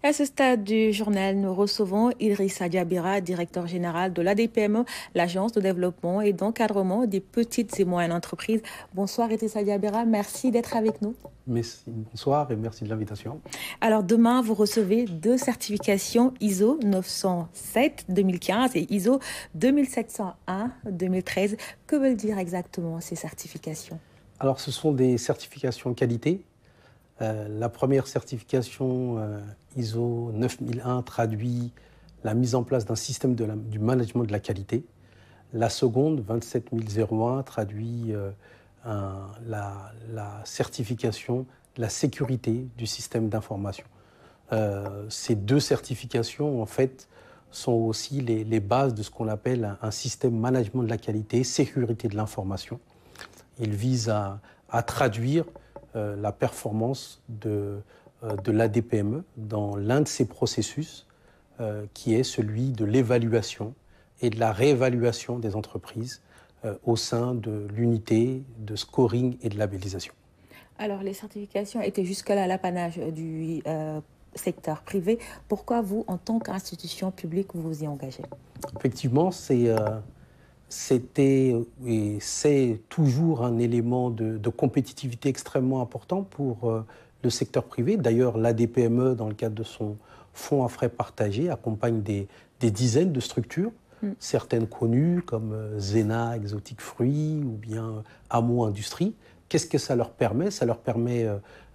À ce stade du journal, nous recevons Idrissa Diabira, directeur général de l'ADPME, l'Agence de développement et d'encadrement des petites et moyennes entreprises. Bonsoir Idrissa Diabira, merci d'être avec nous. Merci, bonsoir et merci de l'invitation. Alors demain, vous recevez deux certifications ISO 907-2015 et ISO 2701-2013. Que veulent dire exactement ces certifications? Alors ce sont des certifications qualité. La première certification ISO 9001 traduit la mise en place d'un système du management de la qualité. La seconde, 27001, traduit la certification de la sécurité du système d'information. Ces deux certifications, en fait, sont aussi les bases de ce qu'on appelle un système management de la qualité, sécurité de l'information. Il vise à traduire la performance de l'ADPME dans l'un de ses processus, qui est celui de l'évaluation et de la réévaluation des entreprises au sein de l'unité de scoring et de labellisation. Alors, les certifications étaient jusque-là l'apanage du secteur privé. Pourquoi vous, en tant qu'institution publique, vous vous y engagez? Effectivement, c'était et c'est toujours un élément de compétitivité extrêmement important pour le secteur privé. D'ailleurs, l'ADPME, dans le cadre de son fonds à frais partagés, accompagne des dizaines de structures, certaines connues comme Zena, Exotic Fruits ou bien Amo Industrie. Qu'est-ce que ça leur permet? Ça leur permet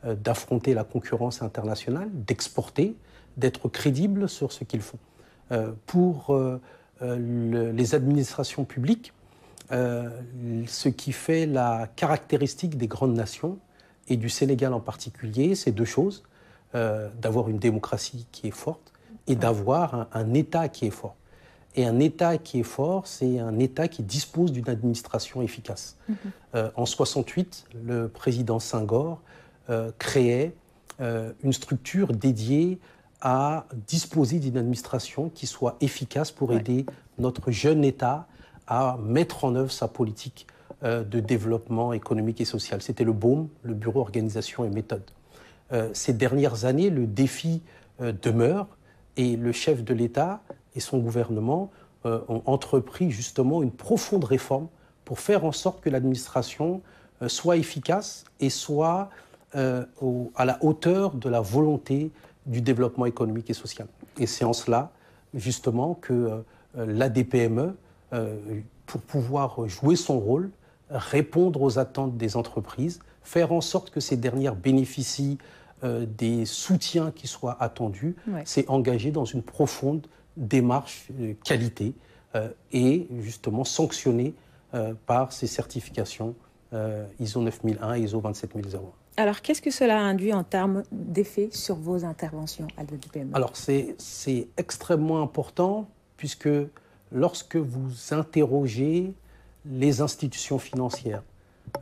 d'affronter la concurrence internationale, d'exporter, d'être crédibles sur ce qu'ils font. Pour les administrations publiques, ce qui fait la caractéristique des grandes nations, et du Sénégal en particulier, c'est deux choses. D'avoir une démocratie qui est forte et d'avoir un État qui est fort. Et un État qui est fort, c'est un État qui dispose d'une administration efficace. En 68, le président Senghor créait une structure dédiée à disposer d'une administration qui soit efficace pour aider notre jeune État à mettre en œuvre sa politique de développement économique et social. C'était le BOM, le Bureau Organisation et Méthode. Ces dernières années, le défi demeure et le chef de l'État et son gouvernement ont entrepris justement une profonde réforme pour faire en sorte que l'administration soit efficace et soit à la hauteur de la volonté du développement économique et social. Et c'est en cela, justement, que l'ADPME, pour pouvoir jouer son rôle, répondre aux attentes des entreprises, faire en sorte que ces dernières bénéficient des soutiens qui soient attendus, s'est engagé dans une profonde démarche qualité et justement sanctionné par ces certifications ISO 9001 et ISO 27001. Alors, qu'est-ce que cela induit en termes d'effet sur vos interventions à l'ADPME? Alors, c'est extrêmement important puisque lorsque vous interrogez les institutions financières,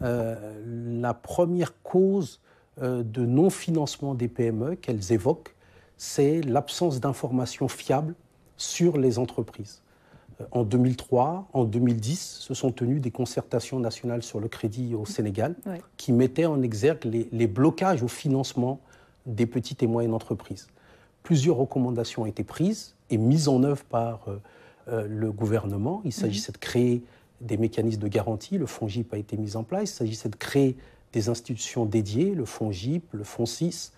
la première cause de non-financement des PME qu'elles évoquent, c'est l'absence d'informations fiables sur les entreprises. En 2003, en 2010, se sont tenues des concertations nationales sur le crédit au Sénégal qui mettaient en exergue les blocages au financement des petites et moyennes entreprises. Plusieurs recommandations ont été prises et mises en œuvre par le gouvernement. Il s'agissait de créer des mécanismes de garantie, le FONGIP a été mis en place. Il s'agissait de créer des institutions dédiées, le FONGIP, le FONSIS,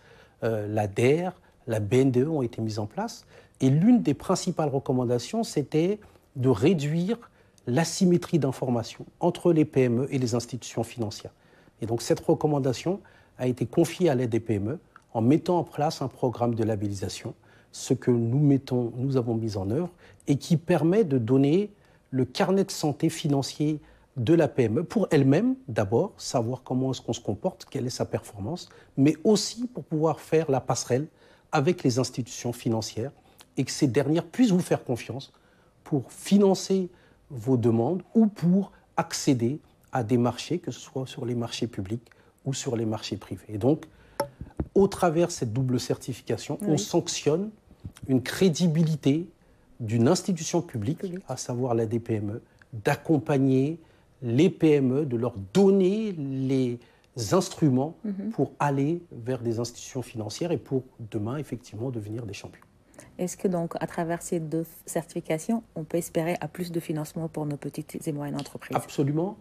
l'ADER, la BNDE ont été mises en place. Et l'une des principales recommandations, c'était de réduire l'asymétrie d'information entre les PME et les institutions financières. Et donc cette recommandation a été confiée à l'aide des PME en mettant en place un programme de labellisation, ce que nous avons mis en œuvre et qui permet de donner le carnet de santé financier de la PME pour elle-même, d'abord, savoir comment est-ce qu'on se comporte, quelle est sa performance, mais aussi pour pouvoir faire la passerelle avec les institutions financières et que ces dernières puissent vous faire confiance pour financer vos demandes ou pour accéder à des marchés, que ce soit sur les marchés publics ou sur les marchés privés. Et donc, au travers de cette double certification, on sanctionne une crédibilité d'une institution publique, à savoir l'ADPME, d'accompagner les PME, de leur donner instruments pour aller vers des institutions financières et pour demain, effectivement, devenir des champions. Est-ce que donc, à travers ces 2 certifications, on peut espérer à plus de financement pour nos petites et moyennes entreprises? Absolument.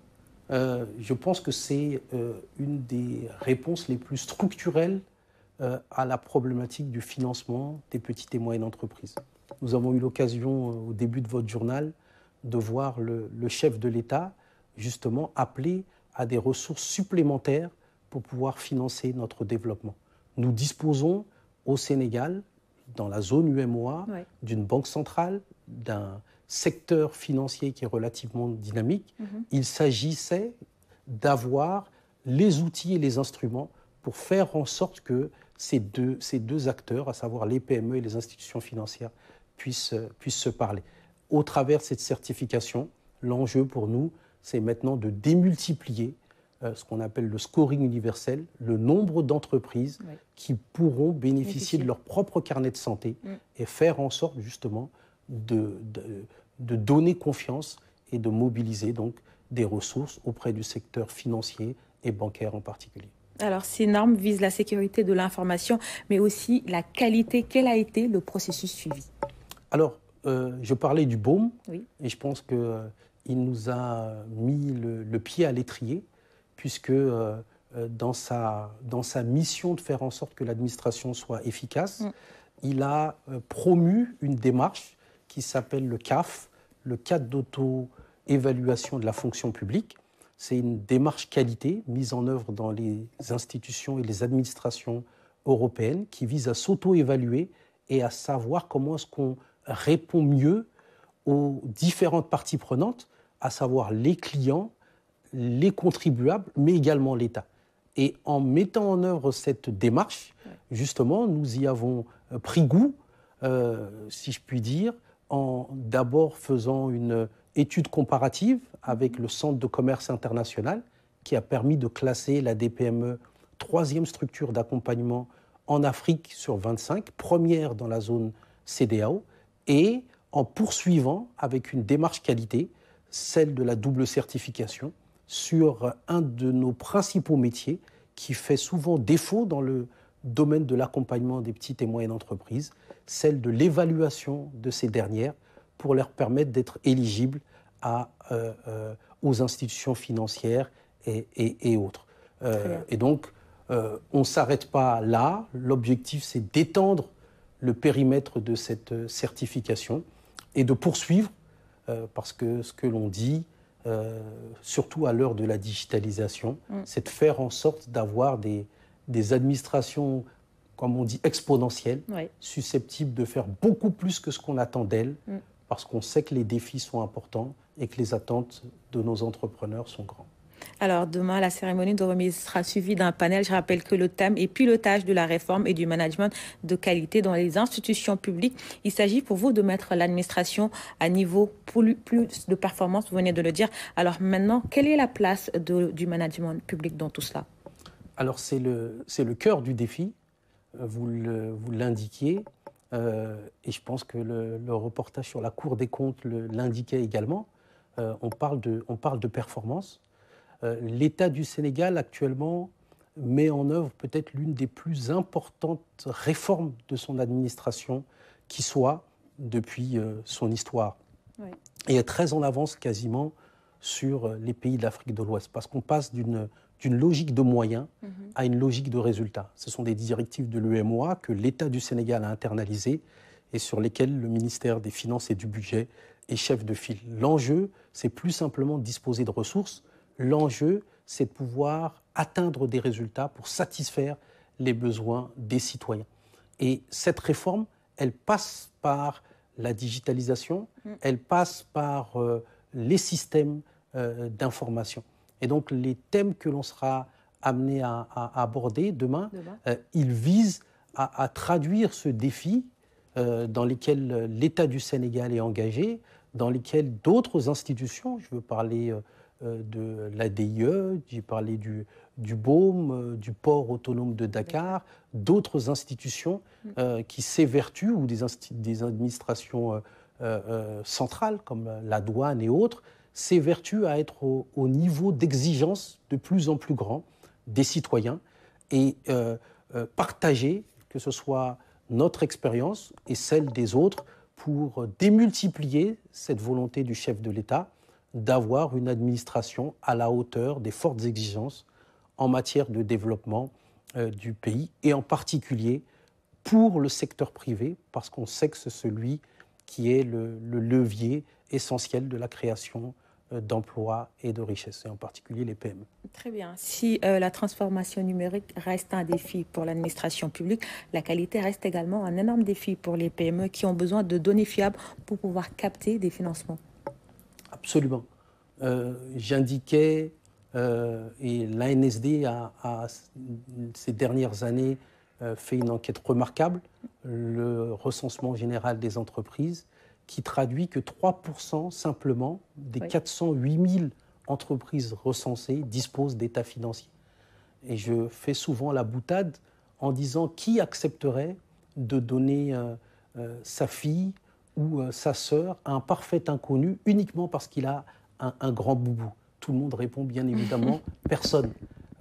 Je pense que c'est une des réponses les plus structurelles à la problématique du financement des petites et moyennes entreprises. Nous avons eu l'occasion, au début de votre journal, de voir le chef de l'État, justement, appeler à des ressources supplémentaires pour pouvoir financer notre développement. Nous disposons au Sénégal, dans la zone UEMOA, d'une banque centrale, d'un secteur financier qui est relativement dynamique. Il s'agissait d'avoir les outils et les instruments pour faire en sorte que ces deux acteurs, à savoir les PME et les institutions financières, puissent se parler. Au travers de cette certification, l'enjeu pour nous, c'est maintenant de démultiplier ce qu'on appelle le scoring universel, le nombre d'entreprises qui pourront bénéficier de leur propre carnet de santé et faire en sorte justement de donner confiance et de mobiliser donc des ressources auprès du secteur financier et bancaire en particulier. Alors, ces normes visent la sécurité de l'information, mais aussi la qualité. Quel a été le processus suivi? Alors, je parlais du BOM, et je pense qu'il nous a mis le pied à l'étrier, puisque dans sa mission de faire en sorte que l'administration soit efficace, il a promu une démarche qui s'appelle le CAF, le cadre d'auto-évaluation de la fonction publique. C'est une démarche qualité mise en œuvre dans les institutions et les administrations européennes qui vise à s'auto-évaluer et à savoir comment est-ce qu'on répond mieux aux différentes parties prenantes, à savoir les clients, les contribuables, mais également l'État. Et en mettant en œuvre cette démarche, justement, nous y avons pris goût, si je puis dire, en d'abord faisant une étude comparative avec le Centre de commerce international qui a permis de classer la DPME 3e structure d'accompagnement en Afrique sur 25, première dans la zone CEDEAO, et en poursuivant avec une démarche qualité, celle de la double certification, sur un de nos principaux métiers qui fait souvent défaut dans le domaine de l'accompagnement des petites et moyennes entreprises, celle de l'évaluation de ces dernières pour leur permettre d'être éligibles aux institutions financières et autres. Et donc, on ne s'arrête pas là. L'objectif, c'est d'étendre le périmètre de cette certification et de poursuivre, parce que ce que l'on dit, surtout à l'heure de la digitalisation, c'est de faire en sorte d'avoir des administrations, comme on dit, exponentielles, susceptibles de faire beaucoup plus que ce qu'on attend d'elles, parce qu'on sait que les défis sont importants et que les attentes de nos entrepreneurs sont grandes. Alors, demain, la cérémonie de remise sera suivie d'un panel. Je rappelle que le thème est pilotage de la réforme et du management de qualité dans les institutions publiques. Il s'agit pour vous de mettre l'administration à niveau plus de performance, vous venez de le dire. Alors maintenant, quelle est la place du management public dans tout cela? Alors, c'est le cœur du défi, vous l'indiquiez, et je pense que le reportage sur la Cour des comptes l'indiquait également. On parle de performance. L'État du Sénégal, actuellement, met en œuvre peut-être l'une des plus importantes réformes de son administration qui soit depuis son histoire. Et est très en avance quasiment sur les pays d'Afrique de l'Ouest, parce qu'on passe d'une logique de moyens à une logique de résultats. Ce sont des directives de l'UEMOA que l'État du Sénégal a internalisées et sur lesquelles le ministère des Finances et du Budget est chef de file. L'enjeu, c'est plus simplement de disposer de ressources. L'enjeu, c'est de pouvoir atteindre des résultats pour satisfaire les besoins des citoyens. Et cette réforme, elle passe par la digitalisation, elle passe par les systèmes d'information. Et donc, les thèmes que l'on sera amené à aborder demain, ils visent à traduire ce défi dans lequel l'État du Sénégal est engagé, dans lesquels d'autres institutions, je veux parler de l'ADIE, j'ai parlé du BOM, du port autonome de Dakar, d'autres institutions qui s'évertuent, ou des administrations centrales comme la douane et autres, s'évertuent à être au niveau d'exigence de plus en plus grand des citoyens et partager, que ce soit notre expérience et celle des autres, pour démultiplier cette volonté du chef de l'État d'avoir une administration à la hauteur des fortes exigences en matière de développement du pays, et en particulier pour le secteur privé, parce qu'on sait que c'est celui qui est le levier essentiel de la création d'emplois et de richesses, et en particulier les PME. Très bien. Si la transformation numérique reste un défi pour l'administration publique, la qualité reste également un énorme défi pour les PME qui ont besoin de données fiables pour pouvoir capter des financements. Absolument. J'indiquais, et l'ANSD a ces dernières années fait une enquête remarquable, le recensement général des entreprises, qui traduit que 3% simplement des 408 000 entreprises recensées disposent d'états financiers. Et je fais souvent la boutade en disant qui accepterait de donner sa fille ou sa sœur à un parfait inconnu uniquement parce qu'il a un grand boubou. Tout le monde répond bien évidemment personne.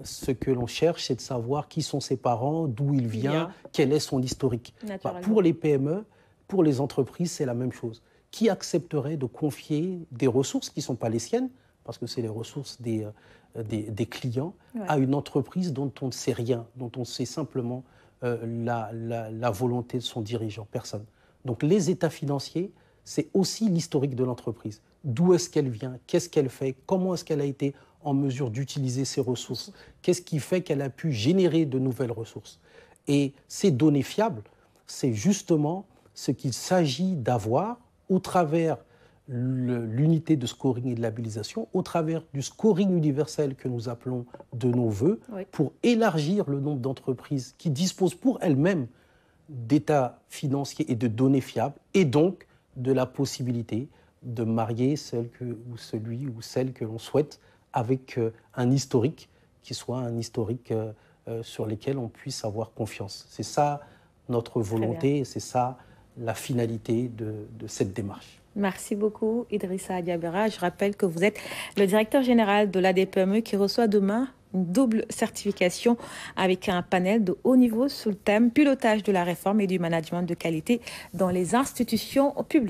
Ce que l'on cherche, c'est de savoir qui sont ses parents, d'où il vient, quel est son historique. Pour les PME, pour les entreprises, c'est la même chose. Qui accepterait de confier des ressources qui ne sont pas les siennes, parce que c'est les ressources des clients, à une entreprise dont on ne sait rien, dont on sait simplement la volonté de son dirigeant? Personne. Donc les états financiers, c'est aussi l'historique de l'entreprise. D'où est-ce qu'elle vient? Qu'est-ce qu'elle fait? Comment est-ce qu'elle a été en mesure d'utiliser ses ressources? Qu'est-ce qui fait qu'elle a pu générer de nouvelles ressources? Et ces données fiables, c'est justement ce qu'il s'agit d'avoir au travers l'unité de scoring et de labellisation, au travers du scoring universel que nous appelons de nos voeux, pour élargir le nombre d'entreprises qui disposent pour elles-mêmes d'états financiers et de données fiables, et donc de la possibilité de marier celui ou celle que l'on souhaite avec un historique qui soit un historique sur lequel on puisse avoir confiance. C'est ça notre volonté, et c'est ça la finalité de cette démarche. Merci beaucoup, Idrissa Diabira. Je rappelle que vous êtes le directeur général de l'ADPME qui reçoit demain une double certification avec un panel de haut niveau sous le thème « Pilotage de la réforme et du management de qualité dans les institutions publiques ».